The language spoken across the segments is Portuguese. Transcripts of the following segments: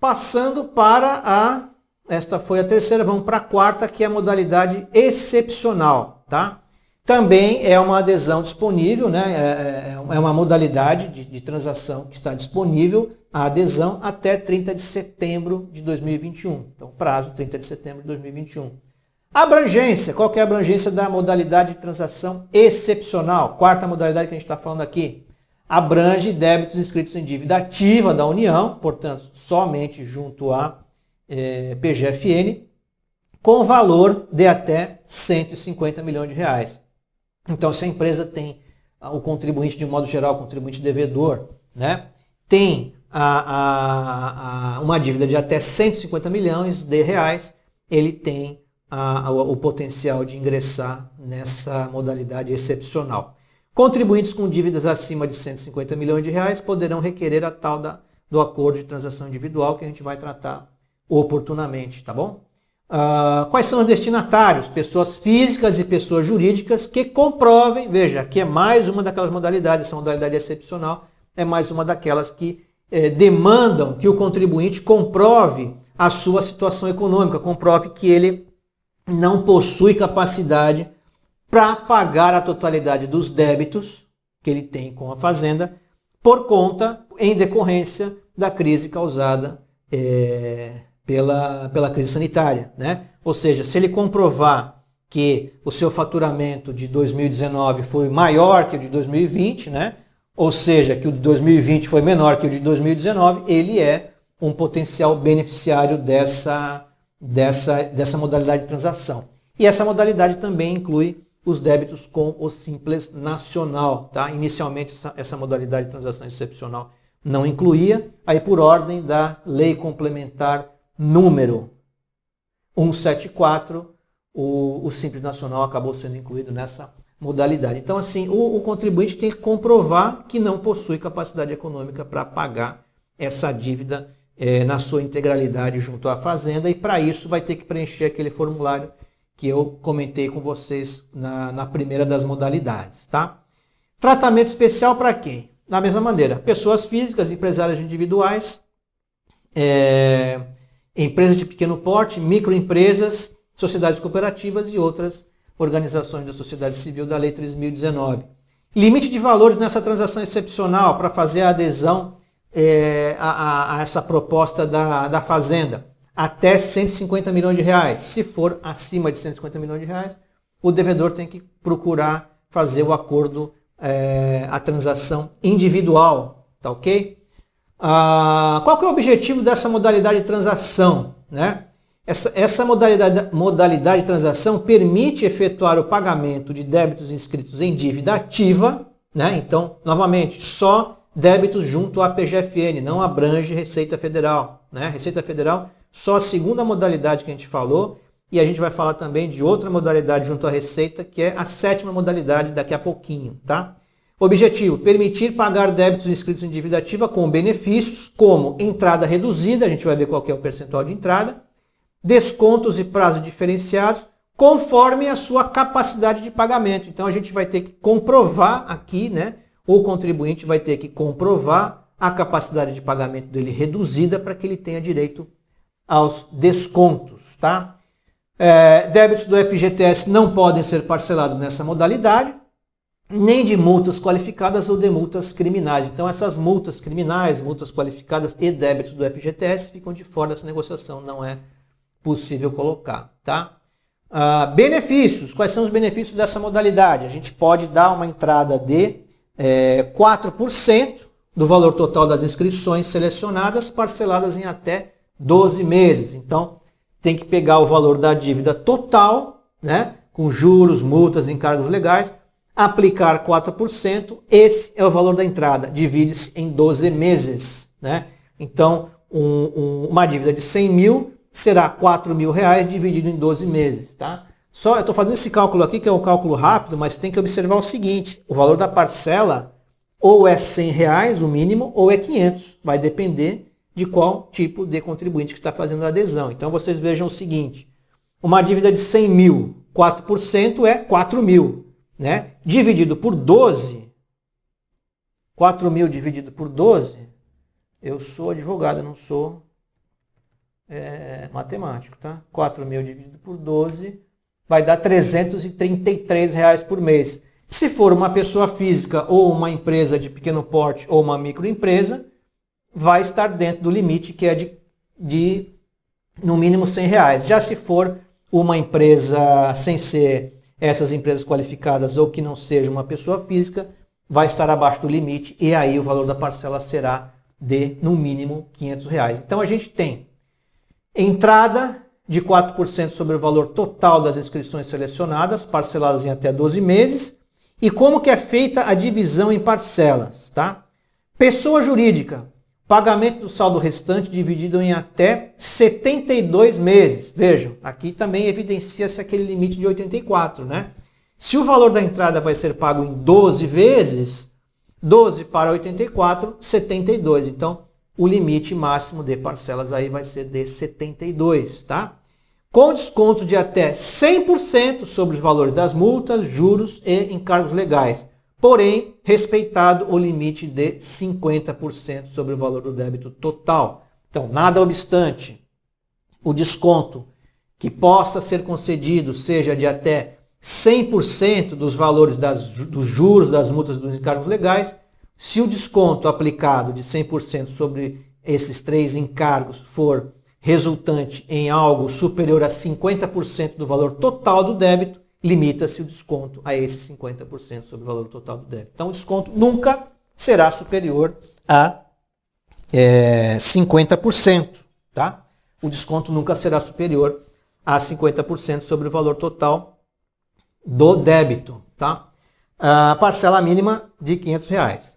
Passando para esta foi a terceira, vamos para a quarta, que é a modalidade excepcional, tá? Também é uma adesão disponível, né? É uma modalidade de transação que está disponível, a adesão até 30 de setembro de 2021. Então, prazo 30 de setembro de 2021. Abrangência, qual que é a abrangência da modalidade de transação excepcional? Quarta modalidade que a gente está falando aqui. Abrange débitos inscritos em dívida ativa da União, portanto, somente junto à PGFN, com valor de até 150 milhões de reais. Então, se a empresa tem o contribuinte, de modo geral, o contribuinte devedor, né, tem uma dívida de até 150 milhões de reais, ele tem o potencial de ingressar nessa modalidade excepcional. Contribuintes com dívidas acima de 150 milhões de reais poderão requerer a tal do acordo de transação individual, que a gente vai tratar oportunamente, tá bom? Quais são os destinatários? Pessoas físicas e pessoas jurídicas que comprovem, veja, aqui é mais uma daquelas modalidades, essa modalidade excepcional é mais uma daquelas que demandam que o contribuinte comprove a sua situação econômica, comprove que ele não possui capacidade para pagar a totalidade dos débitos que ele tem com a Fazenda por conta, em decorrência da crise causada pela crise sanitária, né? Ou seja, se ele comprovar que o seu faturamento de 2019 foi maior que o de 2020, né? Ou seja, que o de 2020 foi menor que o de 2019, ele é um potencial beneficiário dessa modalidade de transação. E essa modalidade também inclui os débitos com o Simples Nacional, tá? Inicialmente essa modalidade de transação excepcional não incluía, aí por ordem da Lei Complementar número 174, o Simples Nacional acabou sendo incluído nessa modalidade. Então, assim, o contribuinte tem que comprovar que não possui capacidade econômica para pagar essa dívida na sua integralidade junto à Fazenda, e para isso vai ter que preencher aquele formulário que eu comentei com vocês na primeira das modalidades, tá? Tratamento especial para quem? Da mesma maneira, pessoas físicas, empresários individuais, empresas de pequeno porte, microempresas, sociedades cooperativas e outras organizações da sociedade civil da Lei 3.019. Limite de valores nessa transação excepcional para fazer a adesão a essa proposta da Fazenda. Até 150 milhões de reais. Se for acima de 150 milhões de reais, o devedor tem que procurar fazer o acordo, a transação individual, tá ok? Qual que é o objetivo dessa modalidade de transação, né? Essa modalidade de transação permite efetuar o pagamento de débitos inscritos em dívida ativa, né? Então, novamente, só débitos junto à PGFN, não abrange Receita Federal, né? Receita Federal, só a segunda modalidade que a gente falou, e a gente vai falar também de outra modalidade junto à Receita, que é a sétima modalidade daqui a pouquinho, tá? Objetivo, permitir pagar débitos inscritos em dívida ativa com benefícios, como entrada reduzida, a gente vai ver qual que é o percentual de entrada, descontos e prazos diferenciados, conforme a sua capacidade de pagamento. Então a gente vai ter que comprovar aqui, né? O contribuinte vai ter que comprovar a capacidade de pagamento dele reduzida para que ele tenha direito aos descontos, tá? Débitos do FGTS não podem ser parcelados nessa modalidade, nem de multas qualificadas ou de multas criminais. Então essas multas criminais, multas qualificadas e débitos do FGTS ficam de fora dessa negociação, não é possível colocar, tá? Benefícios, quais são os benefícios dessa modalidade? A gente pode dar uma entrada de 4% do valor total das inscrições selecionadas, parceladas em até 12 meses. Então, tem que pegar o valor da dívida total, né, com juros, multas, encargos legais, aplicar 4%, esse é o valor da entrada, divide-se em 12 meses. Né? Então, uma dívida de 100 mil será 4 mil reais dividido em 12 meses. Tá? Eu estou fazendo esse cálculo aqui, que é um cálculo rápido, mas tem que observar o seguinte, o valor da parcela ou é 100 reais, o mínimo, ou é 500, vai depender de qual tipo de contribuinte que está fazendo a adesão. Então vocês vejam o seguinte, uma dívida de 100 mil, 4% é 4 mil, né? Dividido por 12, 4 mil dividido por 12, eu sou advogado, não sou matemático, tá? 4 mil dividido por 12 vai dar R$ 333 por mês. Se for uma pessoa física ou uma empresa de pequeno porte ou uma microempresa, vai estar dentro do limite que é de no mínimo R$ 100. Já se for uma empresa sem ser essas empresas qualificadas ou que não seja uma pessoa física, vai estar abaixo do limite e aí o valor da parcela será de no mínimo R$ 500. Então a gente tem entrada de 4% sobre o valor total das inscrições selecionadas, parceladas em até 12 meses. E como que é feita a divisão em parcelas, tá? Pessoa jurídica, pagamento do saldo restante dividido em até 72 meses. Vejam, aqui também evidencia-se aquele limite de 84, né? Se o valor da entrada vai ser pago em 12 vezes, 12 para 84, 72. Então, o limite máximo de parcelas aí vai ser de 72, tá? Com desconto de até 100% sobre os valores das multas, juros e encargos legais. Porém, respeitado o limite de 50% sobre o valor do débito total. Então, nada obstante, o desconto que possa ser concedido seja de até 100% dos valores dos juros, das multas e dos encargos legais. Se o desconto aplicado de 100% sobre esses 3 encargos for resultante em algo superior a 50% do valor total do débito, limita-se o desconto a esse 50% sobre o valor total do débito. Então, o desconto nunca será superior a 50%, tá? O desconto nunca será superior a 50% sobre o valor total do débito, tá? A parcela mínima de R$ 500.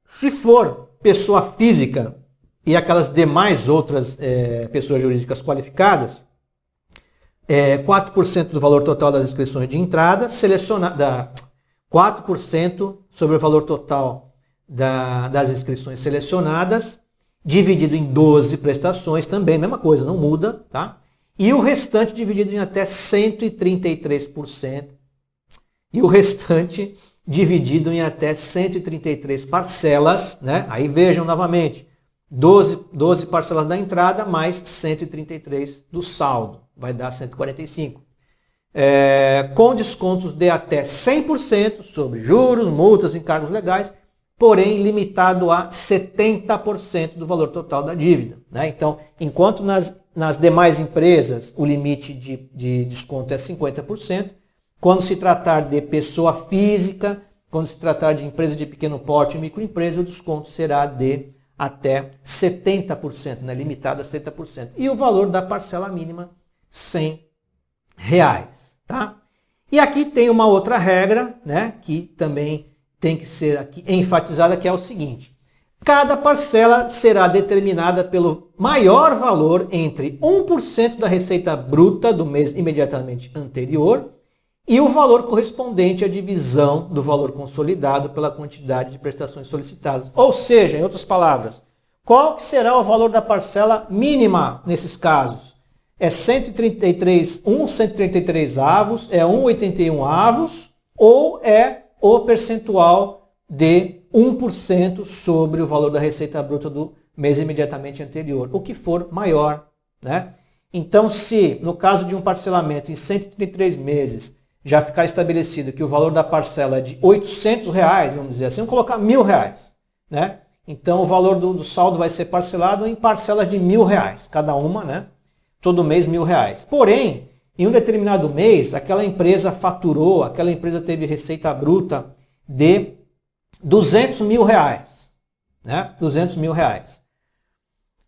Se for pessoa física e aquelas demais outras pessoas jurídicas qualificadas, 4% do valor total das inscrições de entrada, 4% sobre o valor total das inscrições selecionadas, dividido em 12 prestações, também mesma coisa, não muda, tá? E o restante dividido em até 133%, e o restante dividido em até 133 parcelas, né? Aí vejam novamente, 12 parcelas da entrada mais 133 do saldo, vai dar 145. Com descontos de até 100% sobre juros, multas e encargos legais, porém limitado a 70% do valor total da dívida, né? Então, enquanto nas demais empresas o limite de desconto é 50%, quando se tratar de pessoa física, quando se tratar de empresa de pequeno porte e microempresa, o desconto será de até 70%, né? Limitado a 70%. E o valor da parcela mínima, R$ 100, tá? E aqui tem uma outra regra, né, que também tem que ser aqui enfatizada, que é o seguinte: cada parcela será determinada pelo maior valor entre 1% da receita bruta do mês imediatamente anterior e o valor correspondente à divisão do valor consolidado pela quantidade de prestações solicitadas. Ou seja, em outras palavras, qual que será o valor da parcela mínima nesses casos? É 133 avos, é 1,81 avos, ou é o percentual de 1% sobre o valor da receita bruta do mês imediatamente anterior, o que for maior, né? Então, se no caso de um parcelamento em 133 meses já ficar estabelecido que o valor da parcela é de R$ 800, vamos dizer assim, vamos colocar R$ 1.000, né? Então, o valor do saldo vai ser parcelado em parcelas de R$ 1.000, cada uma, né? Todo mês R$ 1.000. Porém, em um determinado mês, aquela empresa faturou, aquela empresa teve receita bruta de R$ 200 mil, né? R$ 200 mil. R$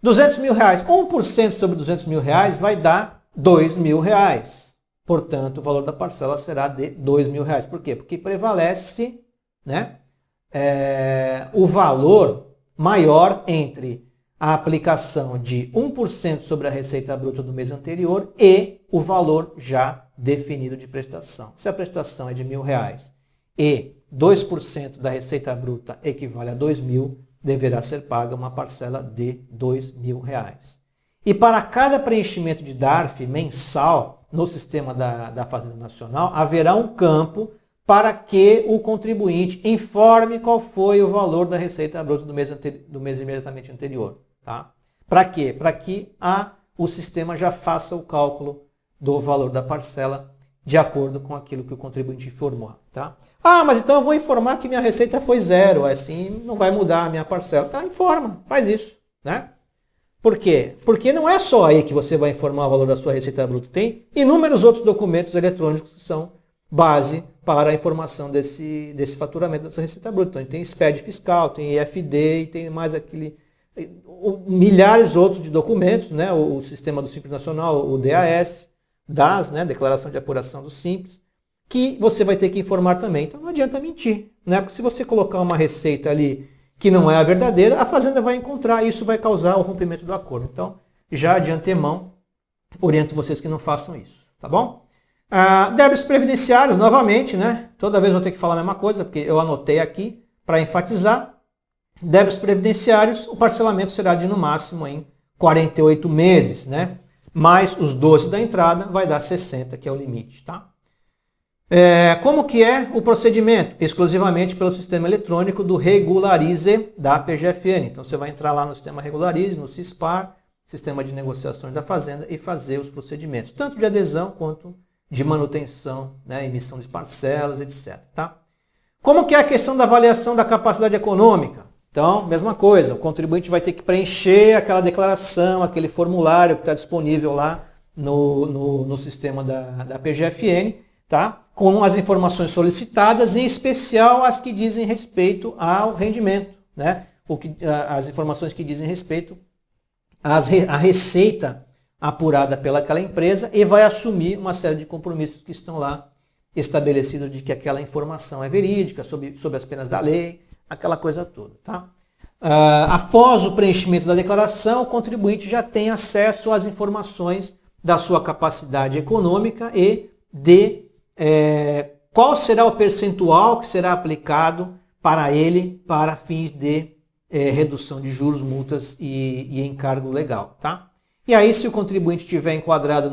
200 mil, 1% sobre R$ 200 mil vai dar R$ 2.000. Portanto, o valor da parcela será de R$ 2.000. Por quê? Porque prevalece, né, o valor maior entre a aplicação de 1% sobre a receita bruta do mês anterior e o valor já definido de prestação. Se a prestação é de R$ 1.000 e 2% da receita bruta equivale a R$ 2.000, deverá ser paga uma parcela de R$ 2.000. E para cada preenchimento de DARF mensal no sistema da Fazenda Nacional, haverá um campo para que o contribuinte informe qual foi o valor da receita bruta do mês imediatamente anterior, tá? Para quê? Para que o sistema já faça o cálculo do valor da parcela de acordo com aquilo que o contribuinte informou. Tá? Ah, mas então eu vou informar que minha receita foi zero, assim não vai mudar a minha parcela. Tá, informa, faz isso. Né? Por quê? Porque não é só aí que você vai informar o valor da sua receita bruta. Tem inúmeros outros documentos eletrônicos que são base para a informação desse faturamento dessa receita bruta. Então tem SPED fiscal, tem IFD e tem mais milhares outros de documentos, né? O sistema do Simples Nacional, o DAS, DAS, né? Declaração de Apuração do Simples, que você vai ter que informar também. Então não adianta mentir, né? Porque se você colocar uma receita ali que não é a verdadeira, a Fazenda vai encontrar e isso vai causar o rompimento do acordo. Então, já de antemão, oriento vocês que não façam isso, tá bom? Débitos previdenciários, novamente, né? Toda vez vou ter que falar a mesma coisa, porque eu anotei aqui para enfatizar. Débitos previdenciários, o parcelamento será de no máximo em 48 meses, né? Mais os 12 da entrada vai dar 60, que é o limite, tá? Como que é o procedimento? Exclusivamente pelo sistema eletrônico do Regularize da PGFN. Então você vai entrar lá no sistema Regularize, no CISPAR, Sistema de Negociações da Fazenda, e fazer os procedimentos, tanto de adesão quanto de manutenção, né, emissão de parcelas, etc. Tá? Como que é a questão da avaliação da capacidade econômica? Então, mesma coisa, o contribuinte vai ter que preencher aquela declaração, aquele formulário que está disponível lá no sistema da PGFN, tá? Com as informações solicitadas, em especial as que dizem respeito ao rendimento, né? As informações que dizem respeito à receita apurada pelaquela empresa, e vai assumir uma série de compromissos que estão lá estabelecidos de que aquela informação é verídica, sob as penas da lei, aquela coisa toda. Tá? Após o preenchimento da declaração, o contribuinte já tem acesso às informações da sua capacidade econômica e de qual será o percentual que será aplicado para ele para fins de redução de juros, multas e encargo legal. Tá? E aí, se o contribuinte estiver enquadrado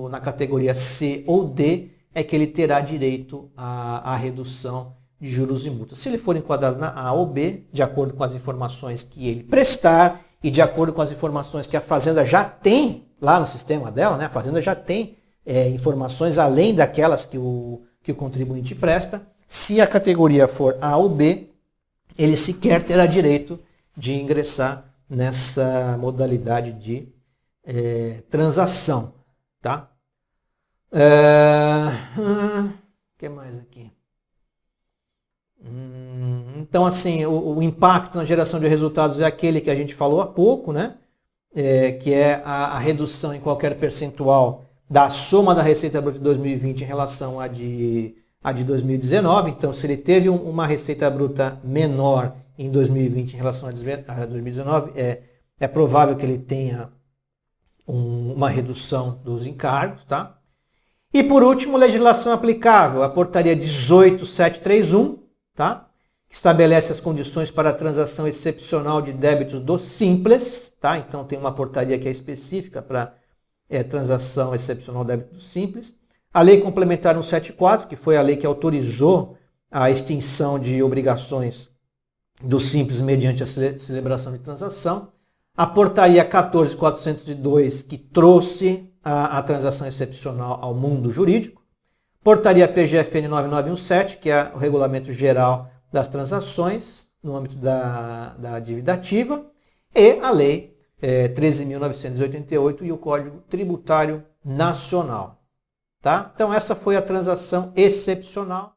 na categoria C ou D, é que ele terá direito à redução de juros e multas. Se ele for enquadrado na A ou B, de acordo com as informações que ele prestar e de acordo com as informações que a Fazenda já tem lá no sistema dela, né? A Fazenda já tem informações além daquelas que o contribuinte presta. Se a categoria for A ou B, ele sequer terá direito de ingressar nessa modalidade de transação, tá? O que mais aqui? Então, assim, o impacto na geração de resultados é aquele que a gente falou há pouco, né? Que é a redução em qualquer percentual da soma da receita bruta de 2020 em relação à de 2019. Então, se ele teve uma receita bruta menor em 2020 em relação a 2019, é provável que ele tenha uma redução dos encargos, tá? E por último, legislação aplicável, a portaria 18731, tá? Que estabelece as condições para a transação excepcional de débitos do Simples, tá? Então tem uma portaria que é específica para transação excepcional de débito do Simples. A Lei Complementar 174, que foi a lei que autorizou a extinção de obrigações do Simples mediante a celebração de transação. A portaria 14.402, que trouxe a transação excepcional ao mundo jurídico. Portaria PGFN 9917, que é o regulamento geral das transações no âmbito da dívida ativa. E a Lei 13.988 e o Código Tributário Nacional. Tá? Então essa foi a transação excepcional.